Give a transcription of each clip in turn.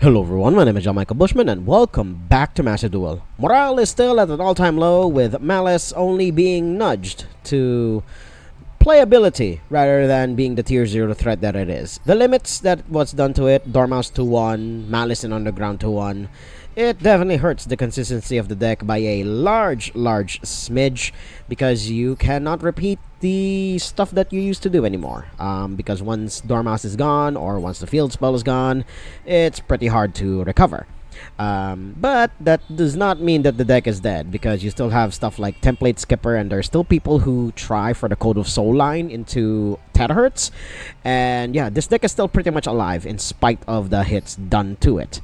Hello everyone, my name is John Michael Bushman and welcome back to Master Duel. Morale is still at an all-time low, with Maliss only being nudged to playability rather than being the tier 0 threat that it is. The limits that was done to it, Dormouse 2-1, Maliss in Underground 2-1, it definitely hurts the consistency of the deck by a large smidge, because you cannot repeat the stuff that you used to do anymore. Because once Dormouse is gone, or once the field spell is gone, it's pretty hard to recover. But that does not mean that the deck is dead, because you still have stuff like Template Skipper, and there's still people who try for the Code of Soul line into terahertz. And yeah, this deck is still pretty much alive in spite of the hits done to it.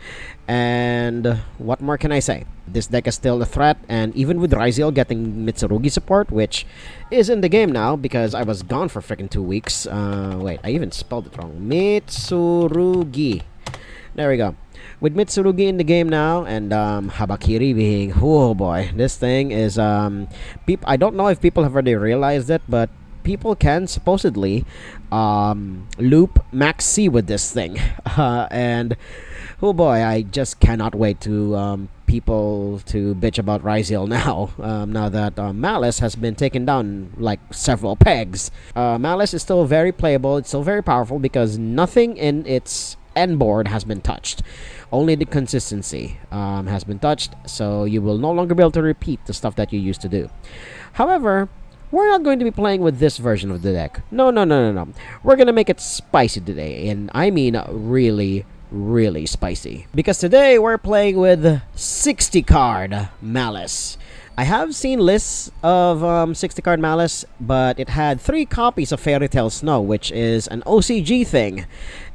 And what more can I say? This deck is still a threat, and even with YuGiOh getting Mitsurugi support, which is in the game now because I was gone for freaking 2 weeks. Wait, I even spelled it wrong. Mitsurugi. There we go. With Mitsurugi in the game now, and Habakiri being, oh boy, this thing is I don't know if people have already realized it, but people can supposedly loop Max C with this thing. And oh boy, I just cannot wait to people to bitch about YuGiOh now. Now that Maliss has been taken down like several pegs. Maliss is still very playable. It's still very powerful because nothing in its end board has been touched. Only the consistency has been touched, so you will no longer be able to repeat the stuff that you used to do. However, we're not going to be playing with this version of the deck. No. We're going to make it spicy today, and I mean really spicy. Because today we're playing with 60 card Maliss. I have seen lists of 60 card Maliss, but it had 3 copies of Fairy Tale Snow, which is an OCG thing.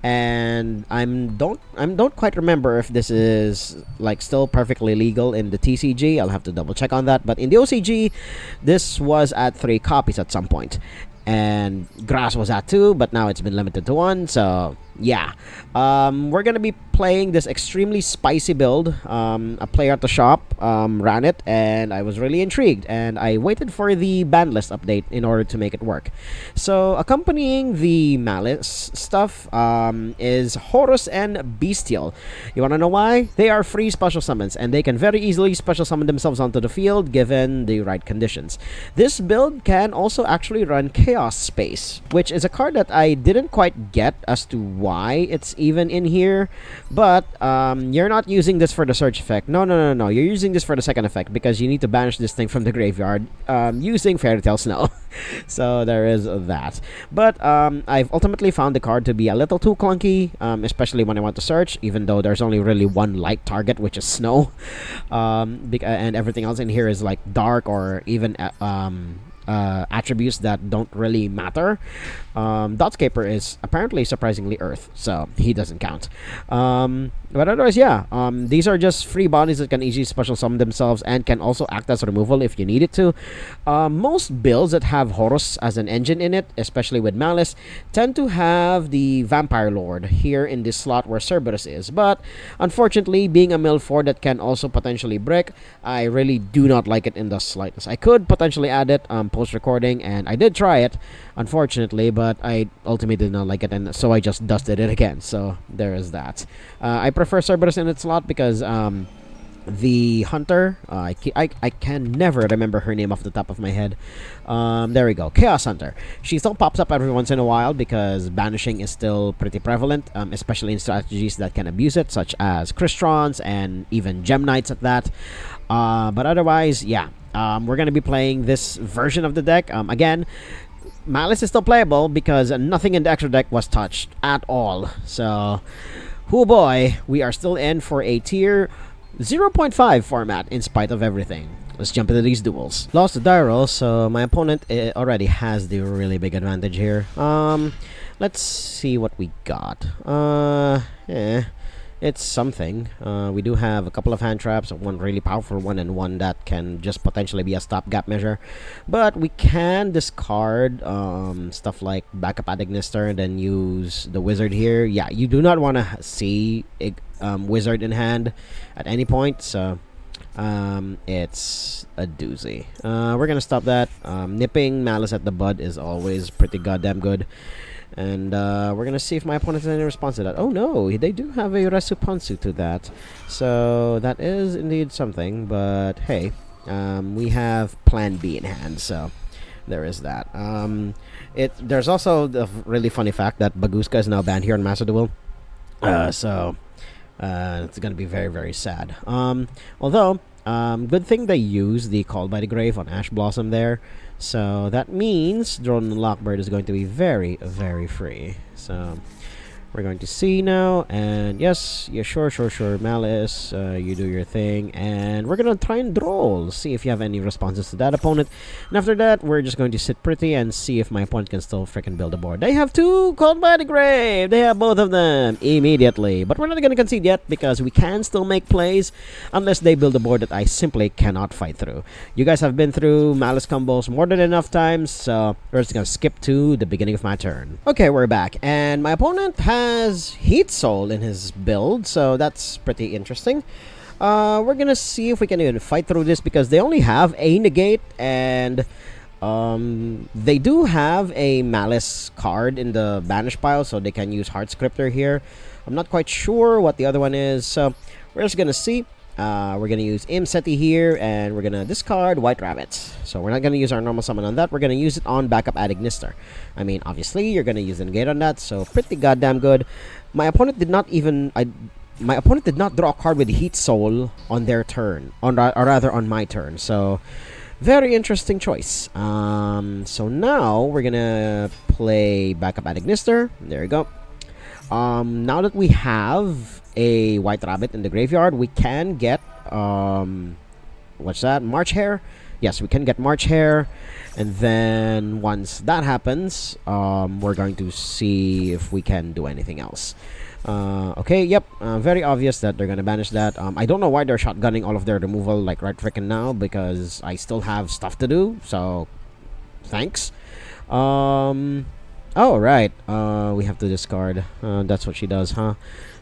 And I don't quite remember if this is like still perfectly legal in the TCG. I'll have to double check on that. But in the OCG, this was at 3 copies at some point. And Grass was at 2, but now it's been limited to 1, so yeah. We're gonna be playing this extremely spicy build. A player at the shop ran it, and I was really intrigued, and I waited for the banlist update in order to make it work. So accompanying the Maliss stuff is Horus and Bestial. You wanna know why? They are free special summons, and they can very easily special summon themselves onto the field given the right conditions. This build can also actually run Chaos Space, which is a card that I didn't quite get as to why it's even in here. But you're not using this for the search effect. No. You're using this for the second effect, because you need to banish this thing from the graveyard using Fairy Tale Snow. So there is that. But I've ultimately found the card to be a little too clunky, especially when I want to search, even though there's only really one light target, which is Snow. And everything else in here is like dark, or even attributes that don't really matter. Dotscaper is apparently surprisingly Earth, so he doesn't count. But otherwise, yeah, these are just free bodies that can easily special summon themselves and can also act as removal if you need it to. Most builds that have Horus as an engine in it, especially with Maliss, tend to have the Vampire Lord here in this slot where Cerberus is. But unfortunately, being a mill 4 that can also potentially brick, I really do not like it in the slightest. I could potentially add it post-recording, and I did try it, unfortunately, but I ultimately did not like it, and so I just dusted it again. So there is that. I prefer Cerberus in its slot because the Hunter, I can never remember her name off the top of my head. There we go, Chaos Hunter. She still pops up every once in a while because banishing is still pretty prevalent, especially in strategies that can abuse it, such as Cristrons and even Gem Knights at that. But otherwise, yeah, we're going to be playing this version of the deck. Again, Maliss is still playable because nothing in the extra deck was touched at all. So, oh boy, we are still in for a tier 0.5 format in spite of everything. Let's jump into these duels. Lost to Dyro, so my opponent already has the really big advantage here. Let's see what we got. It's something. We do have a couple of hand traps, one really powerful one and one that can just potentially be a stopgap measure. But we can discard stuff like backup Adagnister and then use the wizard here. Yeah, you do not want to see a wizard in hand at any point, so it's a doozy. We're gonna stop that. Nipping Maliss at the bud is always pretty goddamn good. And we're gonna see if my opponent has any response to that. Oh no, they do have a Resupansu to that. So that is indeed something, but hey, we have plan B in hand, so there is that. There's also the really funny fact that Baguska is now banned here on Master Duel. So it's gonna be very, very sad. Although, good thing they use the Call by the Grave on Ash Blossom there. So that means Drone and Lockbird is going to be very, very free. So we're going to see now, and yes, yeah, sure, Maliss, you do your thing, and we're gonna try and droll, see if you have any responses to that opponent, and after that, we're just going to sit pretty and see if my opponent can still freaking build a board. They have two Called by the Grave, they have both of them immediately, but we're not gonna concede yet, because we can still make plays, unless they build a board that I simply cannot fight through. You guys have been through Maliss combos more than enough times, so we're just gonna skip to the beginning of my turn. Okay, we're back, and my opponent has Heat Soul in his build, so that's pretty interesting. We're gonna see if we can even fight through this because they only have a negate, and they do have a Maliss card in the banish pile, so they can use Heart Scripter here. I'm not quite sure what the other one is, so we're just gonna see. We're gonna use Imseti here, and we're gonna discard White Rabbit. So we're not gonna use our normal summon on that. We're gonna use it on backup Adignister. I mean, obviously, you're gonna use the negate on that, so pretty goddamn good. My opponent did not even. My opponent did not draw a card with Heat Soul on their turn, or rather on my turn. So very interesting choice. So now we're gonna play backup Adignister. There we go. Now that we have a White Rabbit in the graveyard, we can get what's that? March Hare. Yes, we can get March Hare, and then once that happens, we're going to see if we can do anything else. Okay, yep, very obvious that they're gonna banish that. I don't know why they're shotgunning all of their removal like right freaking now, because I still have stuff to do. So, thanks. Oh, right. We have to discard. That's what she does, huh?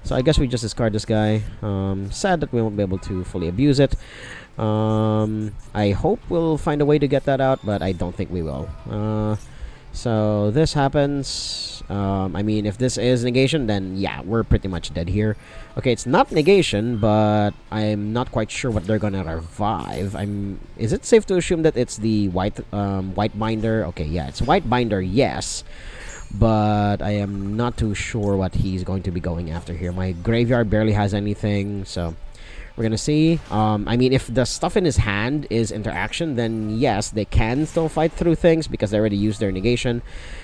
So I guess we just discard this guy. Sad that we won't be able to fully abuse it. I hope we'll find a way to get that out, but I don't think we will. So this happens. I mean, if this is negation, then yeah, we're pretty much dead here. Okay, it's not negation, but I'm not quite sure what they're gonna revive. Is it safe to assume that it's the white binder? Okay, yeah, it's white binder, yes. But I am not too sure what he's going to be going after here. My graveyard barely has anything, so we're gonna see. I mean, if the stuff in his hand is interaction, then yes, they can still fight through things because they already used their negation,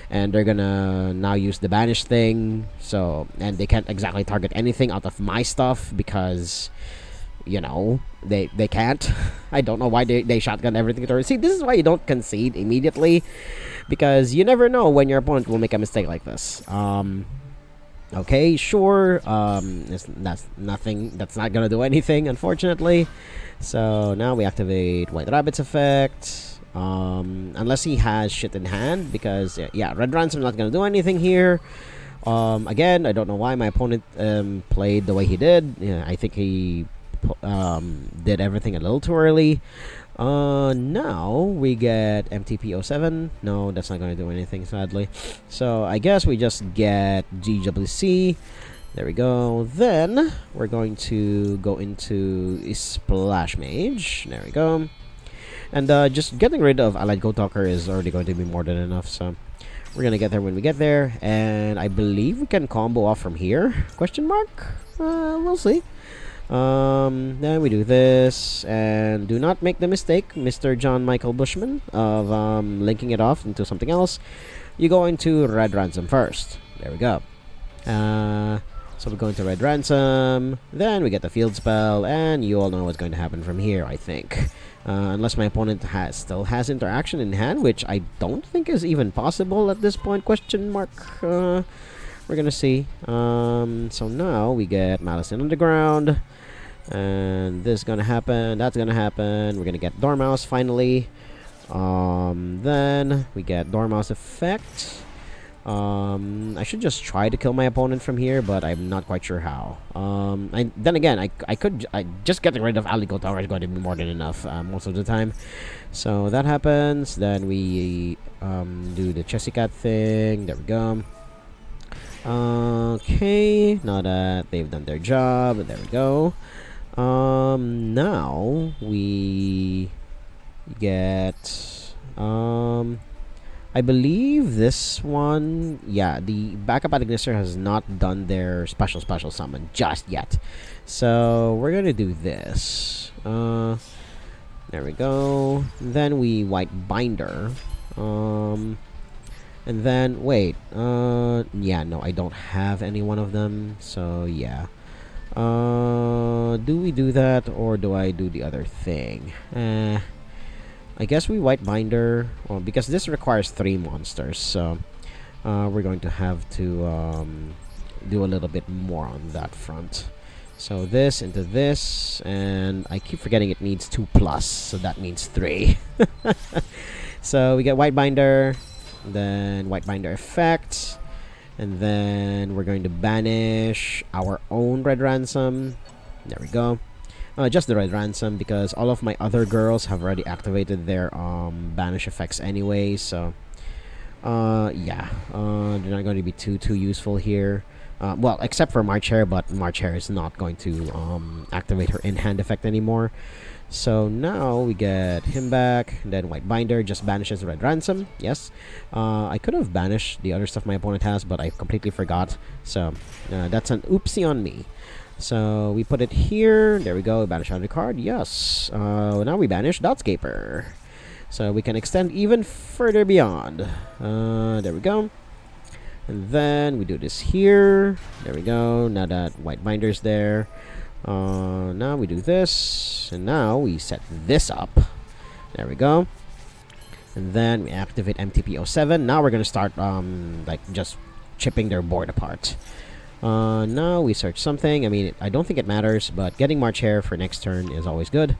and they're gonna now use the banish thing. So, and they can't exactly target anything out of my stuff because, you know, they can't. I don't know why they shotgun everything. See, this is why you don't concede immediately, because you never know when your opponent will make a mistake like this. Okay, sure. That's nothing. That's not gonna do anything, unfortunately. So now we activate White Rabbit's effect. Unless he has shit in hand, because yeah, Red Ransom not gonna do anything here. Again, I don't know why my opponent played the way he did. Yeah, I think he did everything a little too early. Now we get MTP07. No, that's not going to do anything, sadly. So I guess we just get GWC. There we go. Then we're going to go into Splash Mage. There we go. And just getting rid of Allied Goat Talker is already going to be more than enough. So we're gonna get there when we get there. And I believe we can combo off from here. Question mark? We'll see. Then we do this, and do not make the mistake, Mr. John Michael Bushman, of linking it off into something else. You go into Red Ransom first. There we go. So we go into Red Ransom, then we get the field spell, and you all know what's going to happen from here, I think. Unless my opponent still has interaction in hand, which I don't think is even possible at this point, question mark. We're gonna see. So now we get Malice in Underground, and this is gonna happen, that's gonna happen. We're gonna get Dormouse finally. Then we get Dormouse effect. I should just try to kill my opponent from here, but I'm not quite sure how. Then again, I could just getting rid of Alico Tower is going to be more than enough most of the time. So that happens. Then we do the Chessy Cat thing. There we go. Okay, now that they've done their job, there we go. Now we get I believe this one, yeah, the backup Agnister has not done their special summon just yet. So we're gonna do this. There we go. Then we white binder. And then wait. Yeah, no, I don't have any one of them. So yeah. Do we do that or do I do the other thing? I guess we white binder, well, because this requires 3 monsters, so we're going to have to do a little bit more on that front. So this into this, and I keep forgetting it needs 2+, so that means 3. So we get white binder, then white binder effect, and then we're going to banish our own red ransom. There we go. Just the red ransom, because all of my other girls have already activated their banish effects anyway, so yeah, they're not going to be too useful here. Well, except for March Hare, but March Hare is not going to activate her in-hand effect anymore. So now we get him back, and then white binder just banishes red ransom. Yes, I could have banished the other stuff my opponent has, but I completely forgot, so that's an oopsie on me. So we put it here. There we go. Banish another card. Yes. Now we banish Dotscaper. So we can extend even further beyond. There we go. And then we do this here. There we go. Now that white binder's there. Now we do this. And now we set this up. There we go. And then we activate MTP07. Now we're going to start like just chipping their board apart. Now we search something. I mean, I don't think it matters, but getting March Hare for next turn is always good.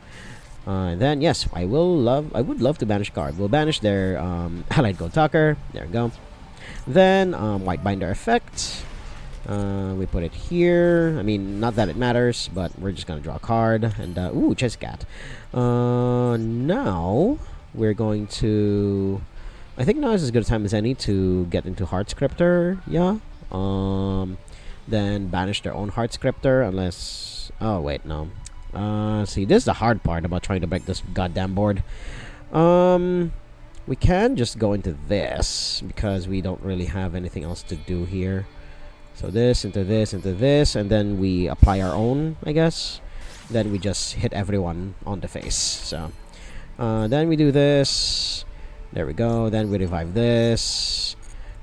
And then, yes, I would love to banish a card. We'll banish their Allied Gold Talker. There we go. Then, white binder effect. We put it here. I mean, not that it matters, but we're just gonna draw a card. And, ooh, Chess Cat. Now, we're going to... I think now is as good a time as any to get into Heart Scripter. Yeah. Then banish their own Heart Scripter, unless... Oh, wait, no. See, this is the hard part about trying to break this goddamn board. We can just go into this, because we don't really have anything else to do here. So this, into this, into this, and then we apply our own, I guess. Then we just hit everyone on the face. So, then we do this. There we go. Then we revive this.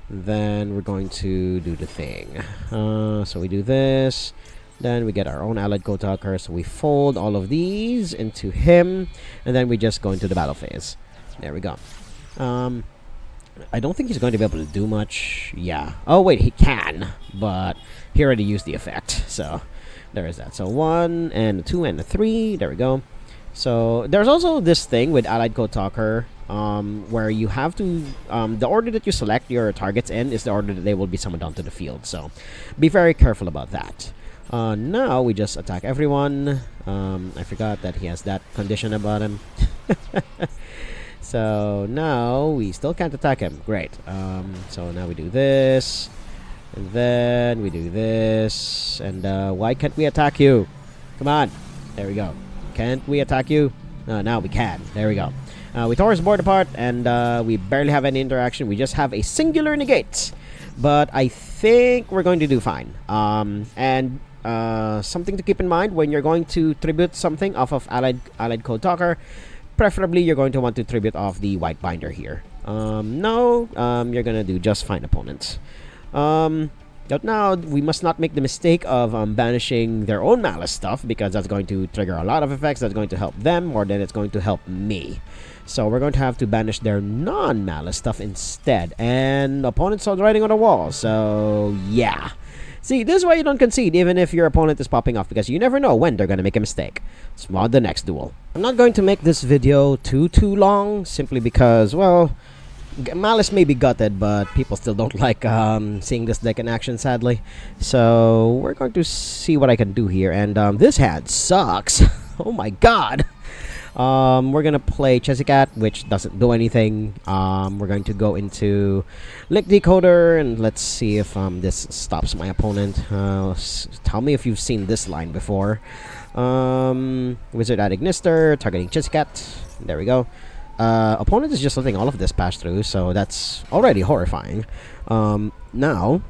Then we're going to do the thing. So we do this. Then we get our own Allied Gold Talker. So we fold all of these into him. And then we just go into the battle phase. There we go. I don't think he's going to be able to do much. Yeah. Oh, wait, he can. But he already used the effect. So there is that. So 1 and a 2 and a 3. There we go. So there's also this thing with Allied Gold Talker. Where you have to, the order that you select your targets in is the order that they will be summoned onto the field. So be very careful about that. Now we just attack everyone. I forgot that he has that condition about him. So now we still can't attack him. Great. So now we do this. And then we do this. And why can't we attack you? Come on. There we go. Can't we attack you? Now we can. There we go. We tore his board apart, and we barely have any interaction. We just have a singular negate. But I think we're going to do fine. And something to keep in mind, when you're going to tribute something off of Allied Gold Talker, preferably you're going to want to tribute off the white binder here. No, you're going to do just fine, opponents. But now, we must not make the mistake of banishing their own Maliss stuff, because that's going to trigger a lot of effects that's going to help them more than it's going to help me. So we're going to have to banish their non-Maliss stuff instead. And opponents are writing on the wall, so yeah. See, this is why you don't concede even if your opponent is popping off, because you never know when they're going to make a mistake. Let's mod the next duel. I'm not going to make this video too long, simply because, well... Maliss may be gutted, but people still don't like seeing this deck in action, sadly. So we're going to see what I can do here. And this hand sucks. Oh my god. We're gonna play Chessy Cat, which doesn't do anything. We're going to go into Lick Decoder, and let's see if this stops my opponent. Tell me if you've seen this line before. Wizard at Ignister, targeting Chessy Cat. There we go. Opponent is just letting all of this pass through, so that's already horrifying. Now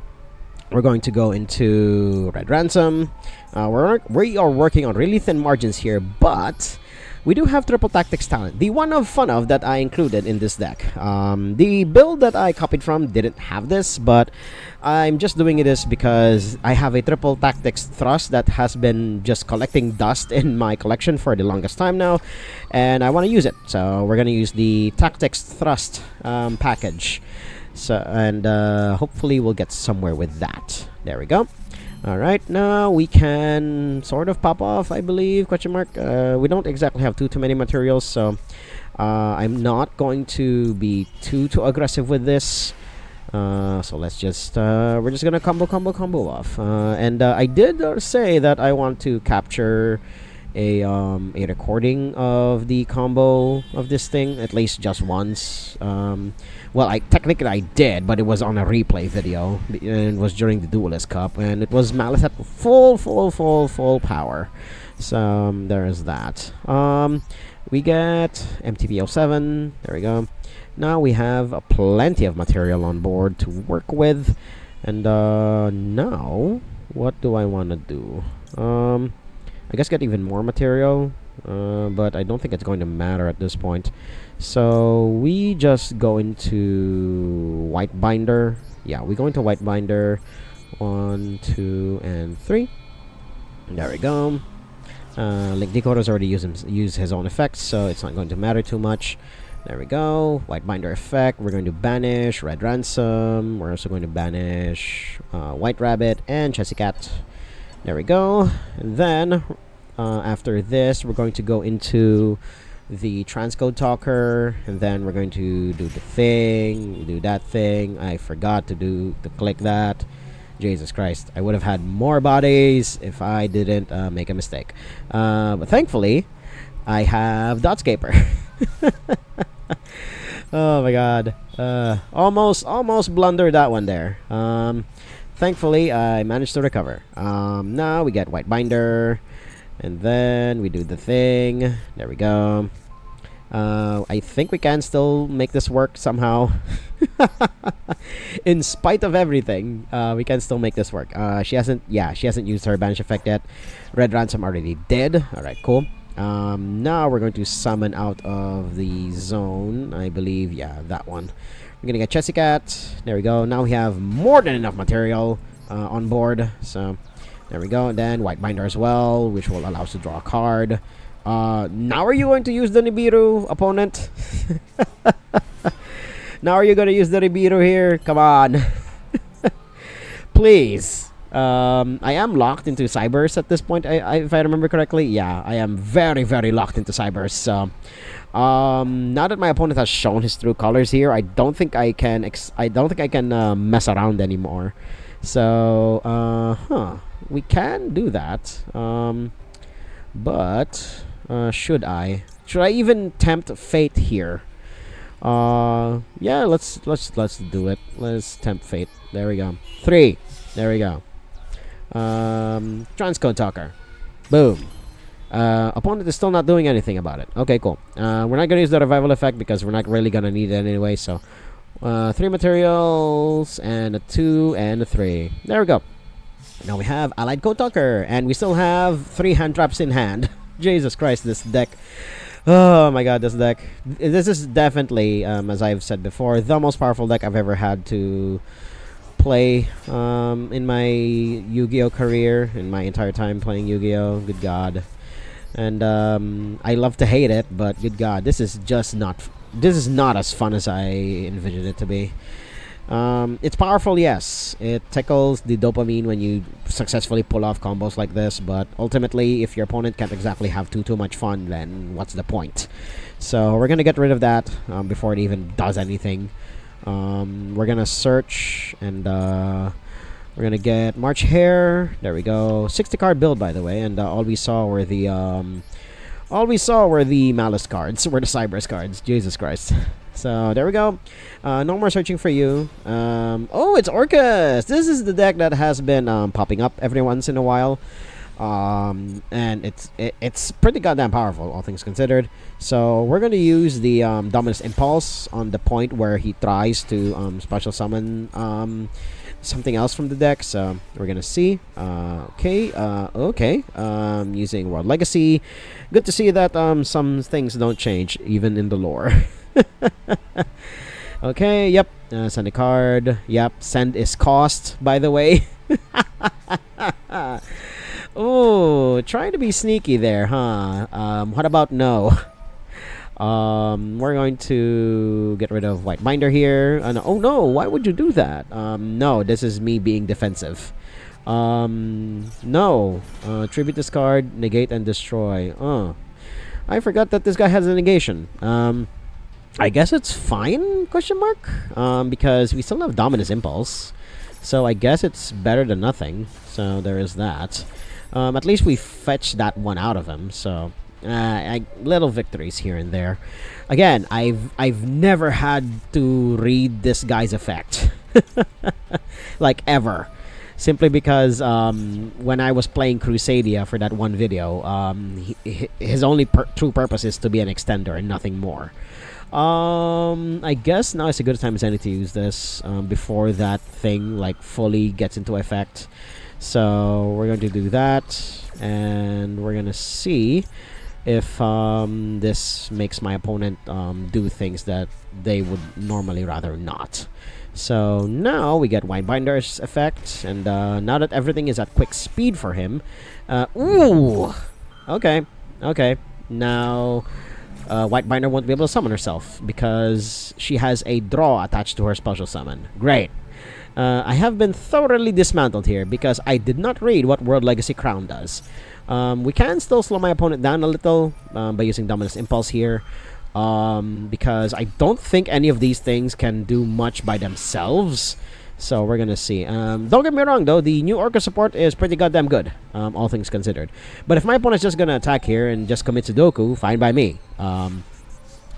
we're going to go into Red Ransom. We are working on really thin margins here, but we do have Triple Tactics talent, the one of fun of that I included in this deck. The build that I copied from didn't have this, but I'm just doing this because I have a Triple Tactics Thrust that has been just collecting dust in my collection for the longest time now, and I want to use it. So we're going to use the Tactics Thrust package. So, and hopefully we'll get somewhere with that. There we go. Alright, now we can sort of pop off, I believe, question mark. We don't exactly have too many materials, so I'm not going to be too aggressive with this. So let's just, we're just gonna combo off. And I did say that I want to capture a recording of the combo of this thing, at least just once. Well, technically I did, but it was on a replay video, and it was during the Duelist Cup, and it was Maliss at full power. So there's that. We get MTP07. There we go. Now we have plenty of material on board to work with, and now what do I want to do? I guess get even more material, but I don't think it's going to matter at this point. So we just go into White Binder. Yeah, we go into White Binder. 1, 2, and 3. There we go. Link Decoder's already used his own effects, so it's not going to matter too much. There we go. White Binder effect. We're going to banish Red Ransom. We're also going to banish White Rabbit and Chessy Cat. There we go. And then after this, we're going to go into the transcode talker, and then we're going to do the thing, do that thing. I forgot to click that. Jesus Christ, I would have had more bodies if I didn't make a mistake. But thankfully, I have Dotscaper. Oh my god. Almost blundered that one there. Thankfully, I managed to recover. Now we get White Binder, and then we do the thing. There we go. I think we can still make this work somehow. In spite of everything, we can still make this work. She hasn't used her banish effect yet. Red Ransom already did. Alright, cool. Now we're going to summon out of the zone, I believe. Yeah, that one. We're gonna get Chessy Cat. There we go. Now we have more than enough material on board. So there we go. And then White Binder as well, which will allow us to draw a card. Now are you going to use the Nibiru, opponent? Now are you going to use the Nibiru here? Come on. Please. I am locked into Cybers at this point, if I remember correctly. Yeah, I am very locked into Cybers. So now that my opponent has shown his true colors here, I don't think I can mess around anymore. So we can do that. But should I even tempt fate here? Yeah, let's do it. Let's tempt fate. There we go. 3. There we go. Transcode Talker. Boom. Opponent is still not doing anything about it. Okay, cool. We're not gonna use the revival effect because we're not really gonna need it anyway. So 3 materials and a 2 and a 3. There we go. Now we have Allied Code Talker, and we still have 3 hand traps in hand. Jesus Christ, this deck. Oh my god, this deck. This is definitely, as I've said before, the most powerful deck I've ever had to play in my YuGiOh career, in my entire time playing YuGiOh. Good god. And I love to hate it, but good god, this is not as fun as I envisioned it to be. It's powerful, yes. It tickles the dopamine when you successfully pull off combos like this, but ultimately, if your opponent can't exactly have too much fun, then what's the point? So we're gonna get rid of that before it even does anything. We're gonna search, and we're gonna get March Hare. There we go. 60 card build, by the way, and all we saw were the All we saw were the Maliss cards, were the Cybers cards. Jesus Christ. So there we go. No more searching for you. Oh, it's Orcus. This is the deck that has been popping up every once in a while. And it's pretty goddamn powerful, all things considered. So we're gonna use the Dominus Impulse on the point where he tries to special summon something else from the deck. So we're gonna see. Okay. Using World Legacy. Good to see that some things don't change even in the lore. Okay. Yep. Send a card. Yep. Send is cost, by the way. Oh, trying to be sneaky there, huh? What about no? We're going to get rid of White Binder here. Oh no, why would you do that? No, this is me being defensive. No. Tribute this card, negate and destroy. I forgot that this guy has a negation. I guess it's fine, question mark? Because we still have Dominus Impulse. So I guess it's better than nothing. So there is that. At least we fetched that one out of him. So little victories here and there. Again, I've never had to read this guy's effect, like ever, simply because when I was playing Crusadia for that one video, his only true purpose is to be an extender and nothing more. I guess now is a good time as any to use this before that thing like fully gets into effect. So we're going to do that, and we're gonna see if this makes my opponent do things that they would normally rather not. So now we get White Binder's effect, and now that everything is at quick speed for him, ooh, okay, now White Binder won't be able to summon herself because she has a draw attached to her special summon. Great. I have been thoroughly dismantled here because I did not read what World Legacy Crown does. We can still slow my opponent down a little by using Dominus Impulse here, because I don't think any of these things can do much by themselves. So we're gonna see. Don't get me wrong though, the new Orca support is pretty goddamn good, all things considered. But if my opponent's just gonna attack here and just commit Sudoku, fine by me.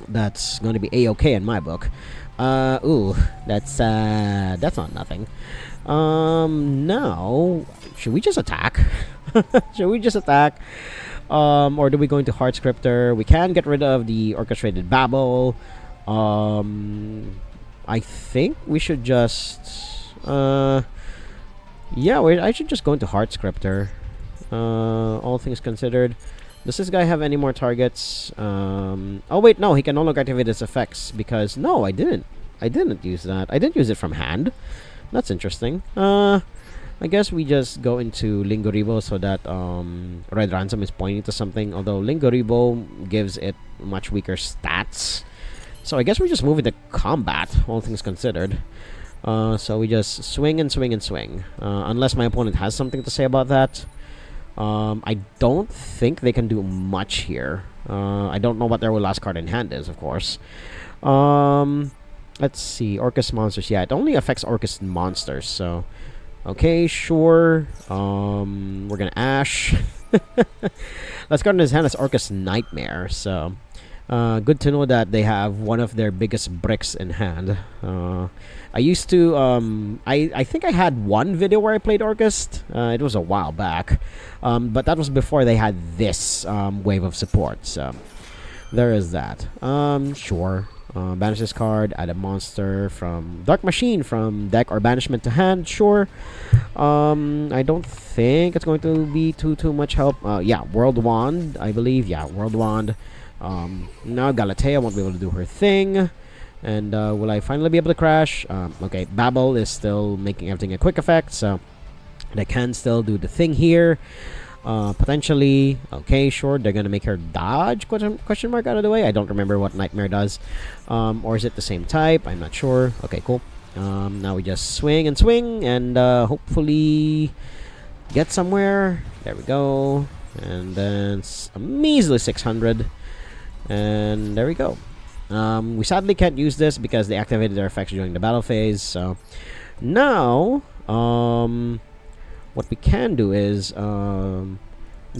That's gonna be A-okay in my book. Ooh, that's not nothing. Now, should we just attack? Should we just attack? Or do we go into Heart Scripter? We can get rid of the Orchestrated Babble. I think we should just, yeah, I should just go into Heart Scripter. All things considered. Does this guy have any more targets? Oh wait, no, he can no longer activate his effects because no, I didn't use that. I didn't use it from hand. That's interesting. I guess we just go into Lingoribo so that Red Ransom is pointing to something. Although Lingoribo gives it much weaker stats, so I guess we just move into combat. All things considered. So we just swing and swing and swing. Unless my opponent has something to say about that. I don't think they can do much here. I don't know what their last card in hand is, of course. Let's see. Orcus monsters. Yeah, it only affects Orcus monsters. So, okay, sure. We're gonna Ash. Last card in his hand is Orcus Nightmare. So, good to know that they have one of their biggest bricks in hand. I used to, I think I had one video where I played Orcus. It was a while back. But that was before they had this wave of support. So, there is that. Sure. Banish this card, add a monster from Dark Machine from deck or banishment to hand. Sure. I don't think it's going to be too much help. Yeah, World Wand, I believe. Yeah, World Wand. Now Galatea won't be able to do her thing. And will I finally be able to crash? Okay, Babel is still making everything a quick effect, so they can still do the thing here. Potentially. Okay, sure. They're gonna make her dodge? Question mark out of the way. I don't remember what Nightmare does. Or is it the same type? I'm not sure. Okay, cool. Now we just swing and hopefully get somewhere. There we go. And then a measly 600. And there we go. We sadly can't use this because they activated their effects during the battle phase. So now, what we can do is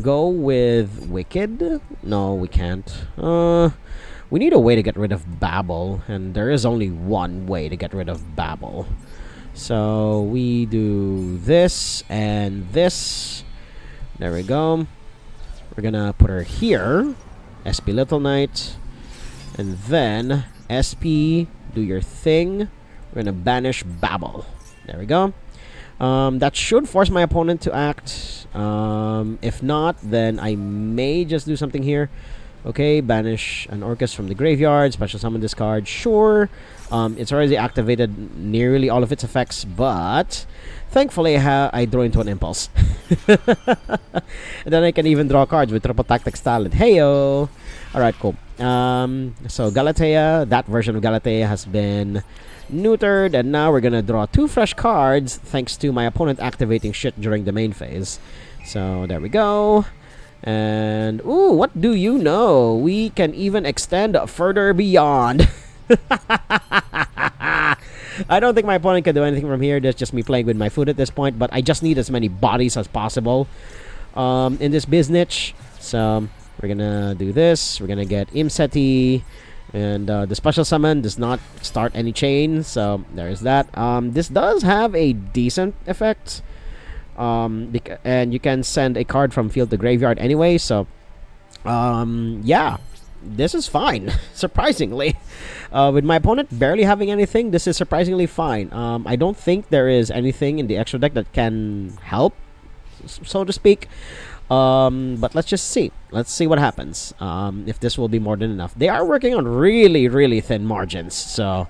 go with Wicked? No, we can't. We need a way to get rid of Babel, and there is only one way to get rid of Babel. So we do this and this. There we go. We're gonna put her here. SP Little Knight. And then SP, do your thing. We're gonna banish Babel. There we go. That should force my opponent to act. If not, then I may just do something here. Okay, banish an Orcus from the graveyard. Special summon this card. Sure. It's already activated nearly all of its effects, but thankfully I draw into an impulse. And then I can even draw cards with triple tactics talent. Heyo! Alright, cool. So Galatea, that version of Galatea has been neutered, and now we're gonna draw 2 fresh cards thanks to my opponent activating shit during the main phase. So there we go. And ooh, what do you know? We can even extend further beyond. I don't think my opponent can do anything from here. That's just me playing with my foot at this point, but I just need as many bodies as possible in this business. So we're gonna do this. We're gonna get Imseti. And the special summon does not start any chain, so there's that. This does have a decent effect. And you can send a card from field to graveyard anyway, so yeah, this is fine. Surprisingly, with my opponent barely having anything, this is surprisingly fine. I don't think there is anything in the extra deck that can help, so to speak. But let's just see. Let's see what happens. If this will be more than enough. They are working on really, really thin margins. So,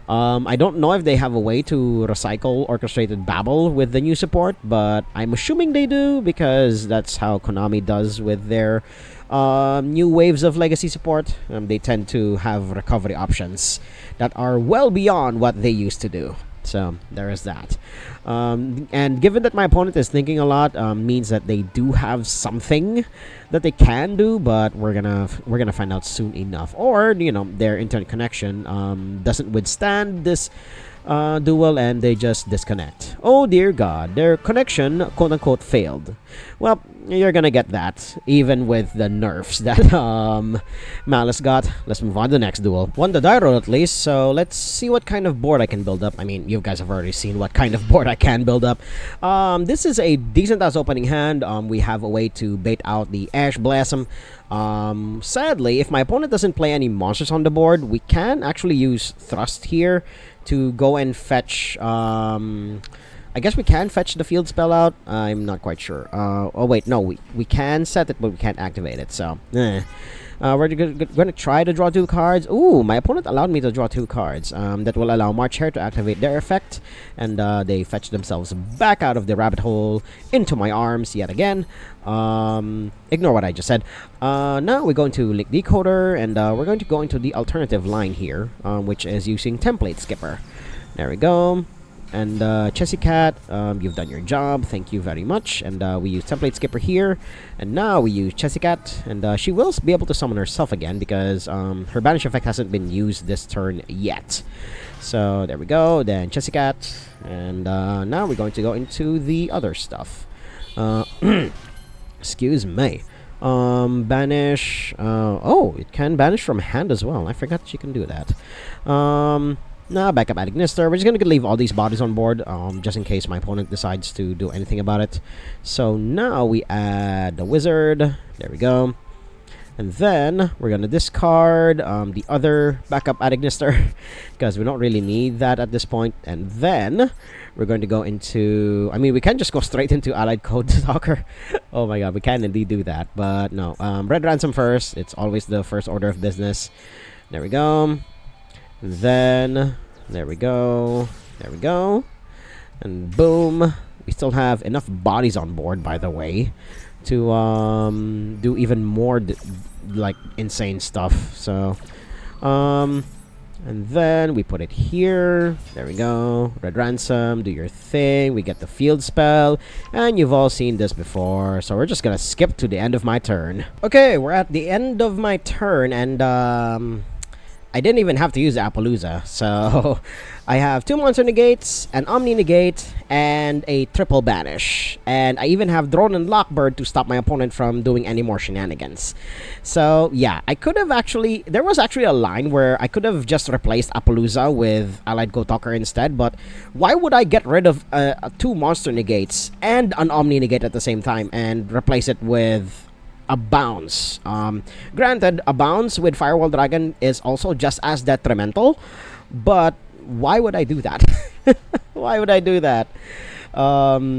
I don't know if they have a way to recycle Orchestrated Babel with the new support, but I'm assuming they do because that's how Konami does with their new waves of legacy support. They tend to have recovery options that are well beyond what they used to do. So there is that. And given that my opponent is thinking a lot, means that they do have something that they can do, but we're gonna find out soon enough. Or their internet connection doesn't withstand this duel, and they just disconnect. Oh dear God, their connection quote unquote failed. Well, you're gonna get that even with the nerfs that Maliss got. Let's move on to the next duel. Won the die roll at least, so let's see what kind of board I can build up. I mean, you guys have already seen what kind of board I can build up. This is a decent as opening hand. We have a way to bait out the Ash Blossom. Sadly, if my opponent doesn't play any monsters on the board, we can actually use Thrust here to go and fetch. I guess we can fetch the field spell out. I'm not quite sure. Oh wait, no, we can set it, but we can't activate it. So, we're gonna try to draw 2 cards. Ooh, my opponent allowed me to draw 2 cards. That will allow March Hare to activate their effect, and they fetch themselves back out of the rabbit hole into my arms yet again. Ignore what I just said. Now we're going to Link Decoder, and we're going to go into the alternative line here, which is using Template Skipper. There we go. And Chessy Cat, you've done your job. Thank you very much. And we use Template Skipper here. And now we use Chessy Cat. And she will be able to summon herself again because her banish effect hasn't been used this turn yet. So there we go. Then Chessy Cat. And now we're going to go into the other stuff. Excuse me. Banish. Oh, it can banish from hand as well. I forgot that you can do that. Now, backup Agnister. We're just going to leave all these bodies on board, just in case my opponent decides to do anything about it. So now we add the wizard. There we go. And then we're going to discard the other backup Agnister because we don't really need that at this point. And then we're going to go into... I mean, we can just go straight into Allied Code Stalker. Oh my god, we can indeed do that. But no, Red Ransom first. It's always the first order of business. There we go. Then there we go, and boom, we still have enough bodies on board, by the way, to do even more like insane stuff. So and then we put it here. There we go. Red Ransom, do your thing. We get the field spell, and you've all seen this before, so we're just gonna skip to the end of my turn. Okay, we're at the end of my turn, and I didn't even have to use Appaloosa. So I have 2 monster negates, an Omni negate, and a triple banish. And I even have Drone and Lockbird to stop my opponent from doing any more shenanigans. So yeah, I could have actually... There was actually a line where I could have just replaced Appaloosa with Allied Go Talker instead, but why would I get rid of 2 monster negates and an Omni negate at the same time and replace it with a bounce? Granted, a bounce with Firewall Dragon is also just as detrimental, but why would I do that? Why would I do that?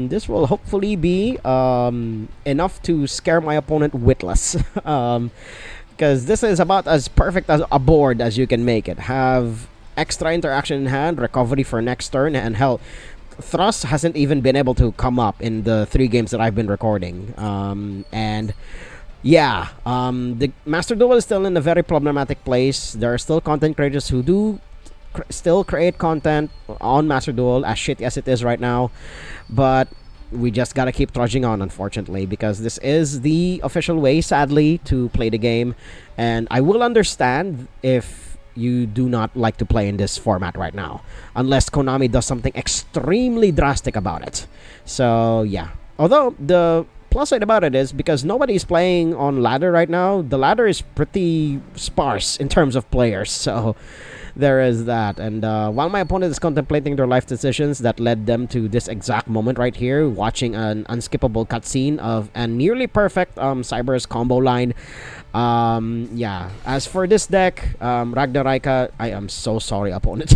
This will hopefully be enough to scare my opponent witless. Because this is about as perfect as a board as you can make it. Have extra interaction in hand, recovery for next turn, and hell, Thrust hasn't even been able to come up in the 3 games that I've been recording. And yeah, the Master Duel is still in a very problematic place. There are still content creators who do still create content on Master Duel, as shitty as it is right now. But we just gotta keep trudging on, unfortunately, because this is the official way, sadly, to play the game. And I will understand if you do not like to play in this format right now, unless Konami does something extremely drastic about it. So yeah, although the plus side about it is, because nobody is playing on ladder right now, the ladder is pretty sparse in terms of players. So there is that. And while my opponent is contemplating their life decisions that led them to this exact moment right here, watching an unskippable cutscene of a nearly perfect Cyber's combo line. Yeah, as for this deck, Ragnarika, I am so sorry, opponent.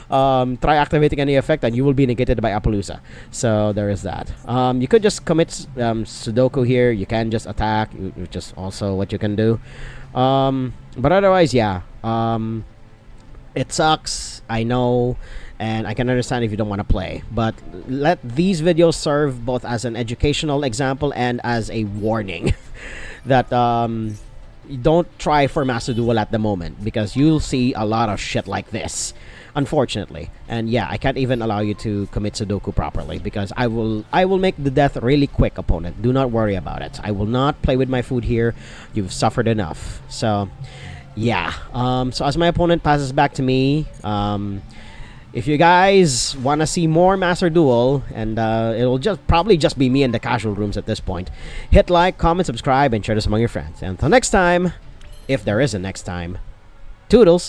Try activating any effect and you will be negated by Appaloosa. So there is that. You could just commit Sudoku here. You can just attack, which is also what you can do. But otherwise, yeah. It sucks, I know, and I can understand if you don't want to play. But let these videos serve both as an educational example and as a warning that don't try for Master Duel at the moment, because you'll see a lot of shit like this, unfortunately. And yeah, I can't even allow you to commit Sudoku properly, because I will make the death really quick, opponent. Do not worry about it. I will not play with my food here. You've suffered enough. So yeah, so as my opponent passes back to me, if you guys want to see more Master Duel, and it'll probably just be me in the casual rooms at this point, hit like, comment, subscribe, and share this among your friends. And until next time, if there is a next time, toodles!